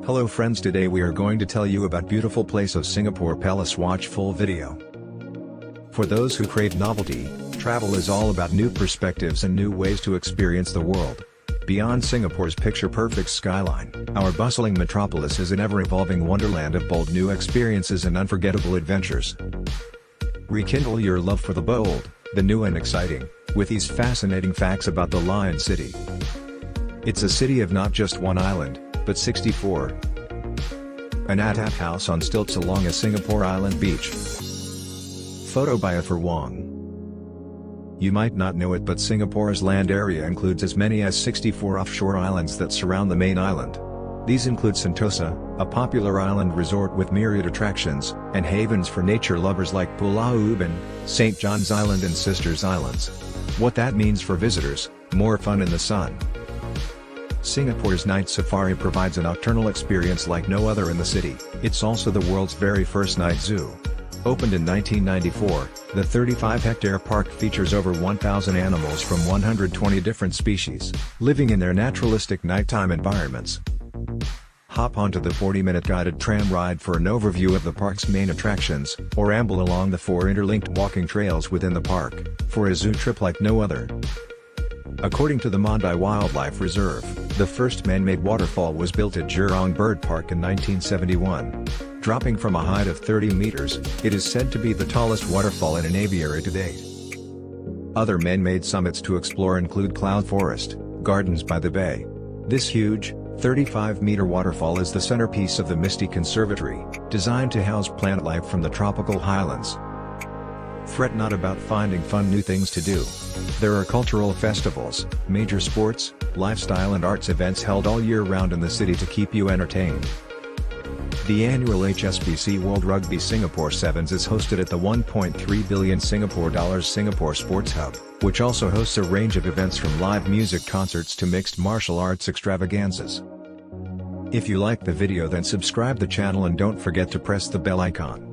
Hello friends, today we are going to tell you about beautiful place of Singapore Palace. Watch full video. For those who crave novelty, travel is all about new perspectives and new ways to experience the world. Beyond Singapore's picture-perfect skyline, our bustling metropolis is an ever-evolving wonderland of bold new experiences and unforgettable adventures. Rekindle your love for the bold, the new and exciting, with these fascinating facts about the Lion City. It's a city of not just one island, but 64. An attap house on stilts along a Singapore island beach. Photo by For Wong. You might not know it, but Singapore's land area includes as many as 64 offshore islands that surround the main island. These include Sentosa, a popular island resort with myriad attractions, and havens for nature lovers like Pulau Ubin, St. John's Island and Sisters Islands. What that means for visitors: more fun in the sun. Singapore's night safari provides a nocturnal experience like no other in the city. It's also the world's very first night zoo. Opened in 1994, the 35-hectare park features over 1,000 animals from 120 different species, living in their naturalistic nighttime environments. Hop onto the 40-minute guided tram ride for an overview of the park's main attractions, or amble along the 4 interlinked walking trails within the park, for a zoo trip like no other. According to the Mandai Wildlife Reserve, the first man-made waterfall was built at Jurong Bird Park in 1971. Dropping from a height of 30 meters, it is said to be the tallest waterfall in an aviary to date. Other man-made summits to explore include Cloud Forest, Gardens by the Bay. This huge, 35-meter waterfall is the centerpiece of the Misty Conservatory, designed to house plant life from the tropical highlands. Fret not about finding fun new things to do. There are cultural festivals, major sports, lifestyle and arts events held all year round in the city to keep you entertained. The annual HSBC World Rugby Singapore Sevens is hosted at the 1.3 billion Singapore dollars Singapore Sports Hub, which also hosts a range of events from live music concerts to mixed martial arts extravaganzas. If you like the video, then subscribe the channel and don't forget to press the bell icon.